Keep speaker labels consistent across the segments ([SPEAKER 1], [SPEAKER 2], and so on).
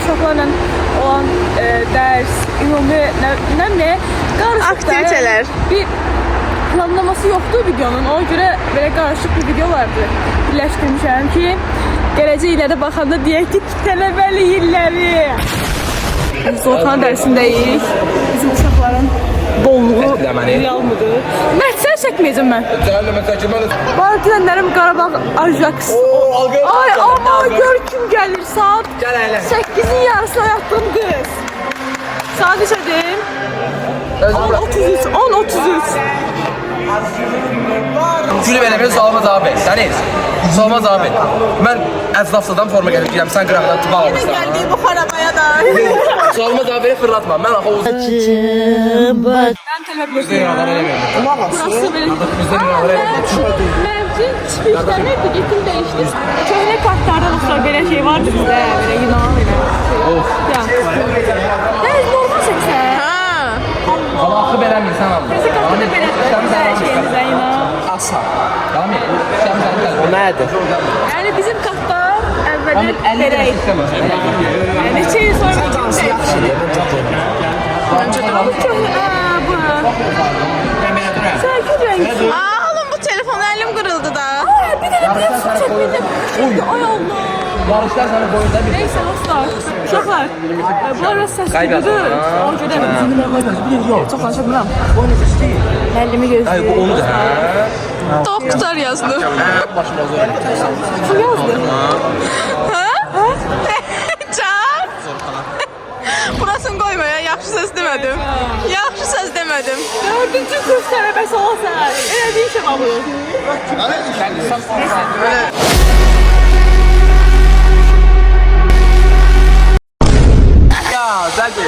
[SPEAKER 1] uşaqlarla olan dərs, ümumi nə qarışıq
[SPEAKER 2] aktivitelər.
[SPEAKER 1] Bir planlaması yoxdur videonun. Ona görə belə qarışıq bir video vardı. Birləşdirmişəm ki, gələcək illərdə baxanda deyək ki, tələbəli illəri. Zorxan dərsindəyik. Bizim uşaqların bolluğu real mıdır? Məhdsən çəkməyəcəm mən. Valideynlərim Qarabağ Ajax. Ay ama gör kim gəlir saat 8-in yarısına yatdığım qız. Saat neçədir? 10:33. 10:33.
[SPEAKER 3] Gülüb eləmir, Salmaz abi. Dəniz, Salmaz abi. Mən əzlafsadan forma gəlib girəm, sən qıraqdan tıbaq alırsan.
[SPEAKER 2] Gəldik bu xarabaya da.
[SPEAKER 3] Salmaz abi fırlatma, mən axı o...
[SPEAKER 1] Mən tələb edirəm. Burası belə... Məncin çıxışlarıydı, getdim dəyişdim. Köhnə kartlarda olsa belə şey vardı bizdə, belə Yunan elə. Ya. Dəniz normal çəksən.
[SPEAKER 3] Axı verəm insan alır.
[SPEAKER 1] Bizi kartda belə şeyimizdə Yunan.
[SPEAKER 3] Asa. Tamam mı? O nədir?
[SPEAKER 1] Yəni bizim kartda əvvəldə belə idi. Yəni neçə il sonra dəyişdim. Məncə də bu köhnə... Sən gülüyorsun.
[SPEAKER 2] Oğlum bu telefon elim kırıldı da.
[SPEAKER 1] Bir dənə su çəkmədim. Ay Allah.
[SPEAKER 3] Yarışlar sana boyunda bir...
[SPEAKER 1] Neyse dostlar. Uşaqlar. Bu ara səs duyudur. Ona görə çox danışamıram. Müəllimi
[SPEAKER 3] Ay bu
[SPEAKER 1] gözləyir.
[SPEAKER 3] onudur hə?
[SPEAKER 2] Doktor yazdı.
[SPEAKER 3] Başıma zor.
[SPEAKER 1] Kim yazdı?
[SPEAKER 2] Can. Burasını koymaya yaxşı söz demedim. Yaxşı söz demedim.
[SPEAKER 1] 4-cü kurs tələbəsi olasan. Elədiyin şey var bu.
[SPEAKER 3] Ya Zəlbi.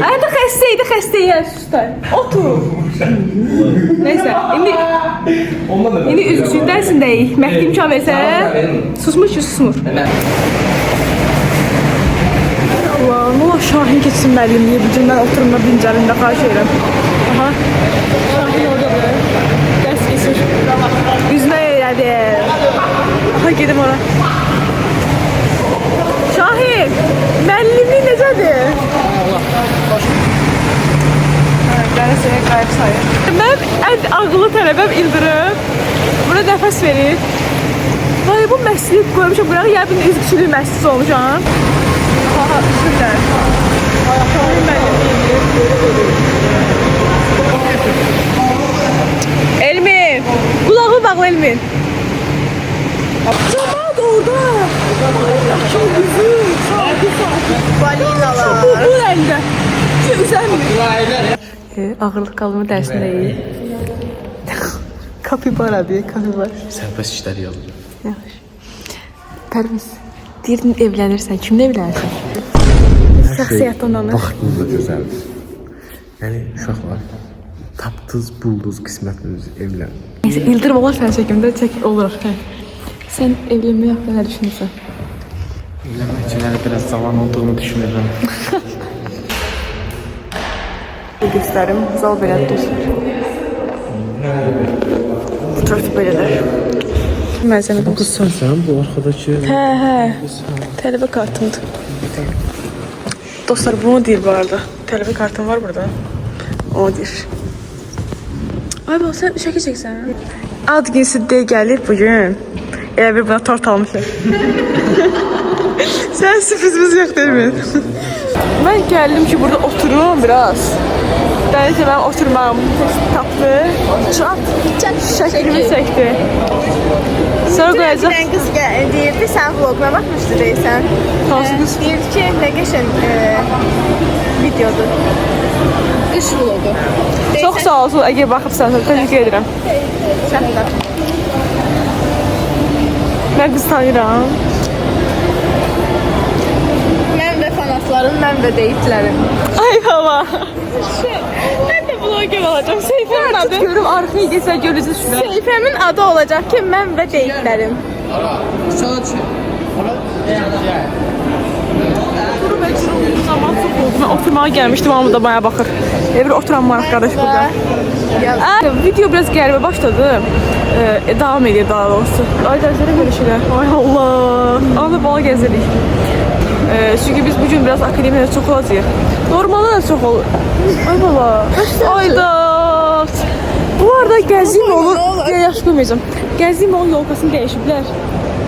[SPEAKER 1] Ayda xəstəydi, sustar. Otur. Neyse, indi üzgüçlük dərsindəyik. Məhdi imkan versə, susmuş ki, susmur. Allah, ne ola Şahin keçsin müəllimliyi. Bugün mən oturumda dincəlində xahiş edirəm. Aha, Şahin oradadır. Dərs keçir. Üzmə elədi. Aha, gedim ora. Şahin, müəllimliyi necədir? Beni seni qayıb sayır. Mənim ən ağıllı tələbəm İldırım. Buna nəfəs verir. Vay bu məsliyib qoymuşam buraya. Yəbin üzgüçülük məslisi olmuşam. Aha, üzgülər. Ayaqlarım Elmin. Qulağı bağlı Elmin. Camaat orada. Çok güzel.
[SPEAKER 2] Balinalar.
[SPEAKER 1] Bu rəngdə. Gözəlmir. Ağırlıq qalımı dərsindəyik. Kapibara diye kapibara.
[SPEAKER 3] Sərbəst işlər yazılır.
[SPEAKER 1] Yaxşı. Pərviz, deyirdin evlənirsən. Kimlə evlənirsən? Şəxsiyyətdən danış.
[SPEAKER 4] Vaxtınız da gözəldir. Yəni uşaqlar tapdınız, buldunuz qismətinizi, evlən.
[SPEAKER 1] Neyse, İldırım olar sən çəkimdə çək olur. Hə. Sən evlənmək haqqında nə düşünürsən?
[SPEAKER 4] Evlənmək üçün hələ biraz zaman olduğunu düşünürəm.
[SPEAKER 1] Göstərim, zal belədir dostlar. Bu trafik belədir. Məzəmə
[SPEAKER 4] Bu qız sənsən, bu arxadakı...
[SPEAKER 1] Hə, tələbə kartımdır. Dostlar bunu deyir bu arada. Tələbə kartım var burada. O deyir. Ay bak sen şəkil çəksən. Ad günüsü deyə gəlir bugün. Elə bir buna tort almışım. Sen sürprizimiz yok değil mi? Ben geldim ki burada oturum biraz. Dənizə mən oturmam tapdı. Çat, şəklimi çəkdi. Sonra qoyacaq.
[SPEAKER 2] Bir kız deyirdi, sen vloguna bakmışdı deyirsən.
[SPEAKER 1] Hansı qız?
[SPEAKER 2] Deyirdi ki, ne geçen videodur. Qış vlogu.
[SPEAKER 1] Çox sağ olsun, əgər baxıbsansa, təşəkkür edirəm.
[SPEAKER 2] Çatda.
[SPEAKER 1] Mən qız tanıyıram.
[SPEAKER 2] Mən və fanatlarım, mən və deyitlərim.
[SPEAKER 1] Ay baba. Ben de vlogger olacağım. Seyfemin adı. Görüm arkaya geçer göreceğiz şurada.
[SPEAKER 2] Seyfəmin adı olacaq ki, mən və deyitlərim.
[SPEAKER 1] Zaman çok oldu. Ben oturmaya gelmiştim ama da bayağı bakır. Bir oturan var arkadaş burada. Video biraz germe başladı. Devam ediyor daha doğrusu. Ay dersene görüşürüz. Ay Allah. Anla bala gezerik. Çünkü biz bugün biraz akademiyada çok olacağıq. Normalde da çok olur. Ay bala. Ayda. Bu arada Gəzdiyim yolu, yaş qoymayacağım. Gəzdiyim yolun yolkasını dəyişiblər.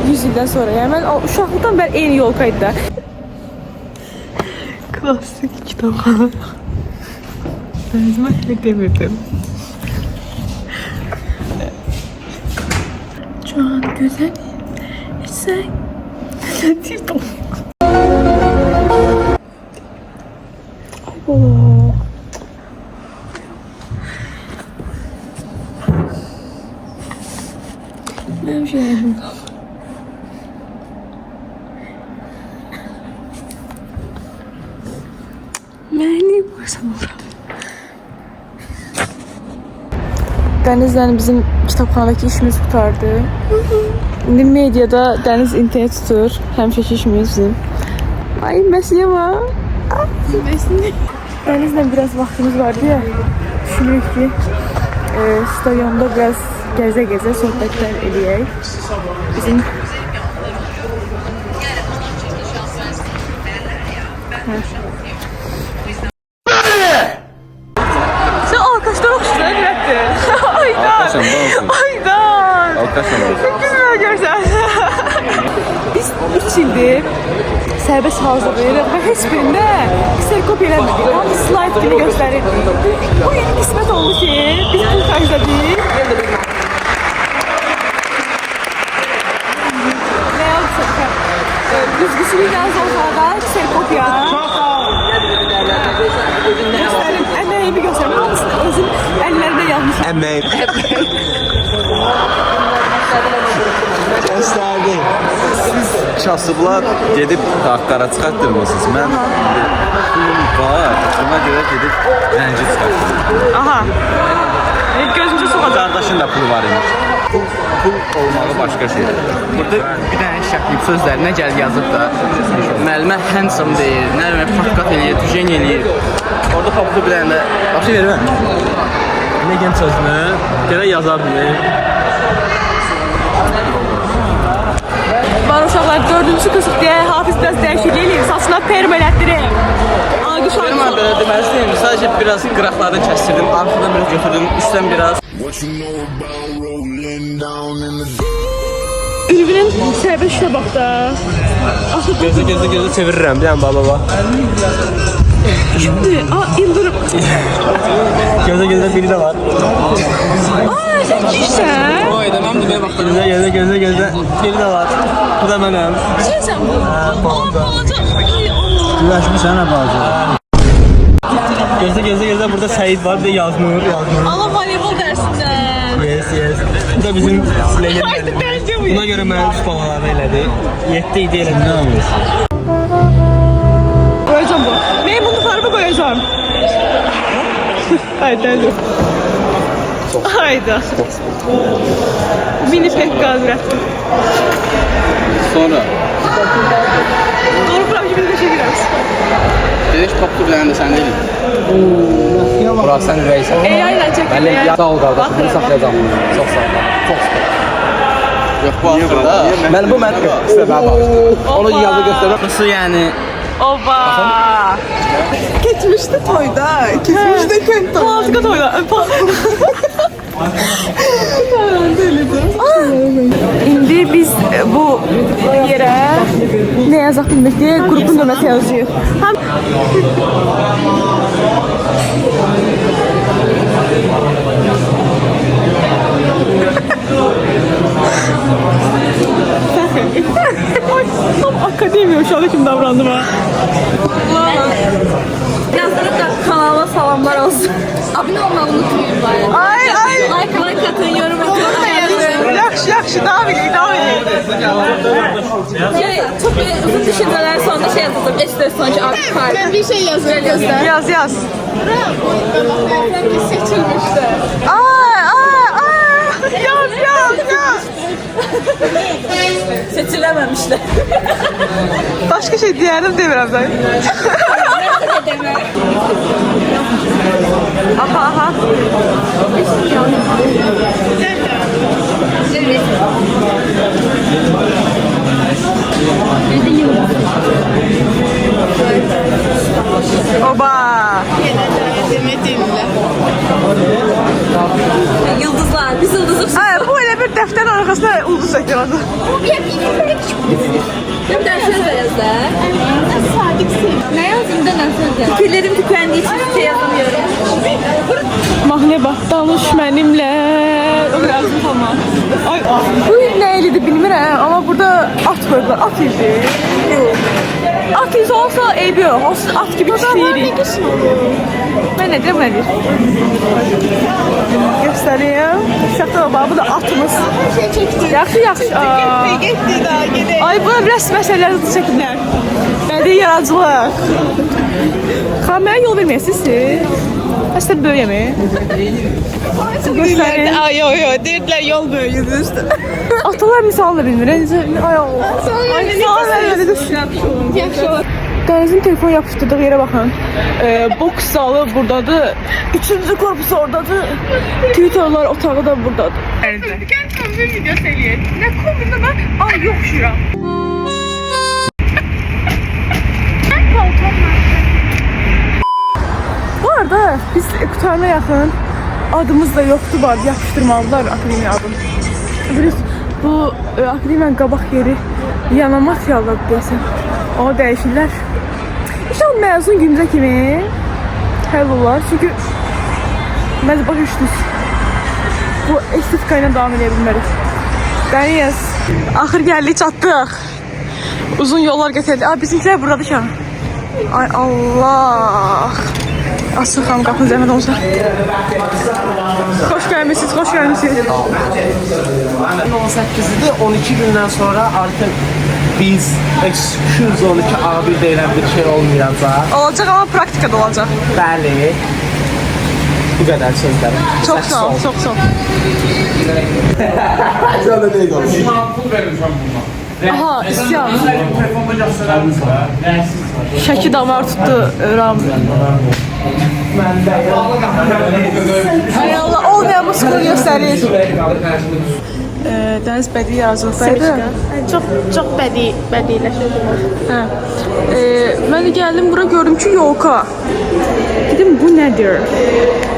[SPEAKER 1] 100 ildən sonra. Yəni mən uşaqlıqdan bəri eyni yolkaydı da. Klasik kitabxana. Bezməklə demirdim. Can güzel. Sen latif ol. Oh. Benim şey yapayım. Məni başlamıram. Dənizlə bizim kitabxanadakı işimiz qurtardı. İndi mediada Dəniz internet tutur. Həmişəki işimiz bizim. Ay Məsiyə var. Dənizlə biraz vaxtımız vardı ya. Düşünürük ki stadionda biraz gəzə-gəzə söhbətlər eləyək. Bizim Sen alkaşlar okuştular üretti. Aydan. Aydan. Çok güzel görsen. Biz 3 ildir serbest hazırlayırıq və heç birində kserkop eləmədik. Hamı slide kimi göstərirdik. Bu yeni qismət oldu ki, biz bu tarzdadik. Ne yapsak? Düzgüsünü yalnız olsa da kserkopya. Göstərim, əməyimi göstərim. Hamısını özüm əllərində yazmışım.
[SPEAKER 4] Əmək.
[SPEAKER 5] Gösterdi. Siz kasıblar gedib haqqara çıxartdırmısınız. Mən pulum var, ona görə gedib rənci çıxartdım.
[SPEAKER 1] Aha. Gözümüzü soxacaq.
[SPEAKER 5] Qardaşın da pulu var imiş. Pul olmağı başqa şeydir.
[SPEAKER 3] Burada bir dənə şəkliyib sözlərinə gəl yazıb da. Müəllimə handsome deyir, nə demək, patqat eləyir, tüjen eləyir. Orada toplu bir dənə başı vermə.
[SPEAKER 4] Ne gen sözünü? Gene yazar mı?
[SPEAKER 1] Var uşaqlar 4-cü qısıq deyə Hafiz biraz dəyişiklik eləyir. Saçına perm elətdirir. Alqış
[SPEAKER 3] Benim
[SPEAKER 1] alqış.
[SPEAKER 3] belə deməlisiyim, sadəcə biraz qıraqlarını kəstirdim, arxadan biraz götürdüm, üstdən biraz.
[SPEAKER 6] What you know about rolling down in the
[SPEAKER 1] Ülvinin səbəb işə bax da.
[SPEAKER 4] Gözü çeviririm bir an baba.
[SPEAKER 1] Şimdi, İldırım.
[SPEAKER 4] Gözü biri de var.
[SPEAKER 1] Sen kimsən?
[SPEAKER 3] Oy, deməm də belə baxdım.
[SPEAKER 4] Gözü biri de var. Bu da benim.
[SPEAKER 1] Şeysən bu. Balaca.
[SPEAKER 5] Güləşmişsən ha bazı.
[SPEAKER 4] Gözü burada Seyit var bir de Yazmur.
[SPEAKER 1] Allah voleybol dərsindən.
[SPEAKER 4] Yes. Bu da bizim leyen
[SPEAKER 1] Haydi
[SPEAKER 4] müəllim.
[SPEAKER 1] bence bu.
[SPEAKER 4] Buna göre mən üst balaları elədi. 7 idi elədi.
[SPEAKER 5] Ne olmuş?
[SPEAKER 1] Koyacağım bu. Meymunluklarımı koyacağım. Haydi. Hayda. Mini pek gaz ürettim.
[SPEAKER 3] Sonra,
[SPEAKER 1] Doğru bırak gibi de şey gireriz.
[SPEAKER 3] dedik toplu bir dənə də sən deyil.
[SPEAKER 7] Burak sen ürəysən.
[SPEAKER 1] AI ilə çəkin.
[SPEAKER 7] Müəllim, sağ ol qardaşım, bunu saxlayacağım. Çox sağ ol. Çox sağ ol.
[SPEAKER 3] Yox, bu axırda.
[SPEAKER 7] Mən bu mən istəmə bax. Onu yazı göstərəm.
[SPEAKER 3] Nasıl yəni?
[SPEAKER 1] Oba.
[SPEAKER 2] Keçmişdi toyda. Keçmişdi kent
[SPEAKER 1] Palazıqa toyda. İndi biz bu yerə nə yazaq bilmək deyə qrupun nömrəsi yazıyıq. Həm Tam akademiya uşağı kimi davrandım ha.
[SPEAKER 2] Yazırıq da kanalıma salamlar olsun. Abone olmayı unutmayın bari.
[SPEAKER 1] Ay.
[SPEAKER 2] Like atın, yorum atın.
[SPEAKER 1] Yaxşı, devam edin.
[SPEAKER 2] Yani çok böyle uzun düşünceler sonunda şey yazdım. Estes sonucu abi kalp. Ben bir şey yazıyorum göster.
[SPEAKER 1] Yaz.
[SPEAKER 2] Sanki seçilmişti.
[SPEAKER 1] Yaz.
[SPEAKER 2] Seçilememişler.
[SPEAKER 1] Başka şey diyelim demirəm ben. Aha.
[SPEAKER 2] Evet.
[SPEAKER 1] Benimle bak, danış benimle. O lazım tamam. Ay, bu ne elidir bilmirəm, ama burada at koydular, at idi. At izi olsa eybi yok, olsun at gibi çiğirik. Ben ne deyim, nedir? Göstereyim. Şaka baba, bu da atımız. Yaxşı, yaxşı. Ay, buna biraz məsələlər çəkirlər. Bədii yaradıcılıq. Kameraya yol verməyəsiniz siz. Aslında böyle mi? Gösterin.
[SPEAKER 2] Ay yo dediler yol böyüdü işte.
[SPEAKER 1] Atalar misalını bilmir. Ay Allah. Ay misal vermedi.
[SPEAKER 2] Yaxşı olur.
[SPEAKER 1] Deniz'in telefon yapıştırdığı yere bakın. Boks zalı buradadır. 3. korpus oradadır. Twitter'lar otağı da buradadır.
[SPEAKER 2] Gel tam bir video söyleyeyim. Ne komik ama ay yok şura.
[SPEAKER 1] Bu arada biz kurtarmaya yakın adımız da yoktu, var yapıştırmalılar akademiya adım. Biliyorsun, bu akademiyanın qabaq yeri yanamat yalladı deyəsən. Onu dəyişirlər. İnşallah məzun günümüzə kimi həll olar. Çünki biz başa düşdük. Bu estetika ilə davam edə bilmərik. Dəniz. Axır gəldik, çatdıq. Uzun yollar gətirdik. Bizimkiler buradadır ki. Ay Allah. Asıl xanım qapını zəhmət olsa. Xoş gəlmişsiniz, xoş gəlmişsiniz.
[SPEAKER 4] 18'de 12 gündən sonra artıq biz Excuse 12 A1 deyilən bir şey olmayacaq.
[SPEAKER 1] Olacaq ama praktikada olacaq.
[SPEAKER 4] Bəli. Bu qədər sözlərim.
[SPEAKER 1] Çok sağ ol, çok sağ ol. Aha, isyan. Şəki damar tutdu Ram. Ay Allah, olmayan bu skor göstərir. Dəniz bədii yaradıcılıqdaydı.
[SPEAKER 2] Çok bədiyləşir.
[SPEAKER 1] Hə. Mən də gəldim bura, gördüm ki, yolka. Dedim, bu nədir?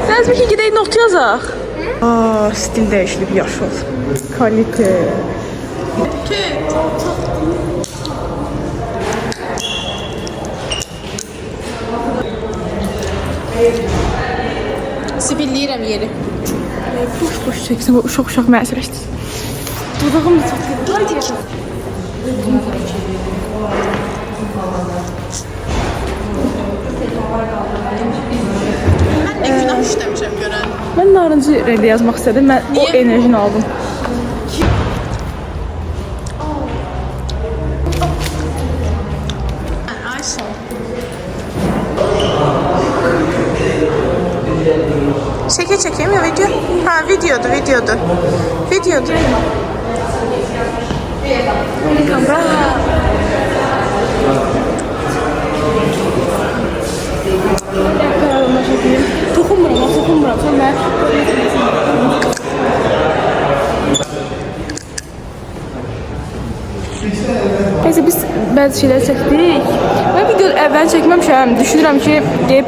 [SPEAKER 1] Dəniz bir ki, gedək not yazaq. Aa, stil dəyişilib, yaş ol. Kalite.
[SPEAKER 2] Sibilləyirəm yeri.
[SPEAKER 1] Boş çəksin, bu uşaq məsələşdir. Dudağım da çox deyil.
[SPEAKER 2] Mən də günah işləmişəm görən.
[SPEAKER 1] Mən narıncı rəngdə yazmaq istədim, mən o enerjini aldım.
[SPEAKER 2] Ayşe. Çekeyim ya video. Ha videodu. Kamera.
[SPEAKER 1] Toxunmuram. Sən mən. Neyse, biz bəzi şeylər çəkdik. Mən video əvvəl çəkməmişəm. Düşünürəm ki, deyib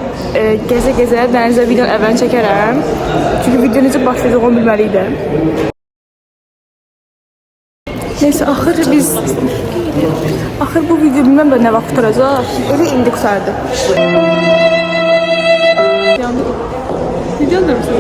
[SPEAKER 1] gəzə-gəzə dənizə video əvvəl çəkərəm. Çünki video necə başlayacaq onu bilməliydim. Neyse, axır bu video bilməm də nə vaxt qutaracaq. Elə indi qutardı. Yandı. Video da mısın?